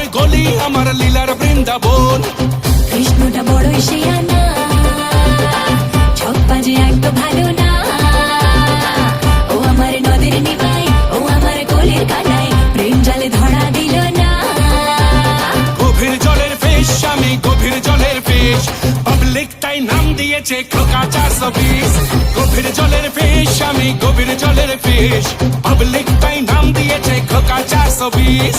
বড়ই গলি আমার লীলার বৃন্দাবন। কৃষ্ণটা বড়ই শিয়ানা, ছপ্পা যে এক তো ভালো না। ও আমার নদীর নিমাই, ও আমার কলির কানাই, প্রেম জালে ধরা দিল না। গভীর জলের ফিশ আমি গভীর জলের ফিশ, পাবলিক তাই নাম দিয়েছে খোকা 420। গভীর জলের ফিশ আমি গভীর জলের ফিশ, পাবলিক তাই নাম দিয়েছে খোকা 420।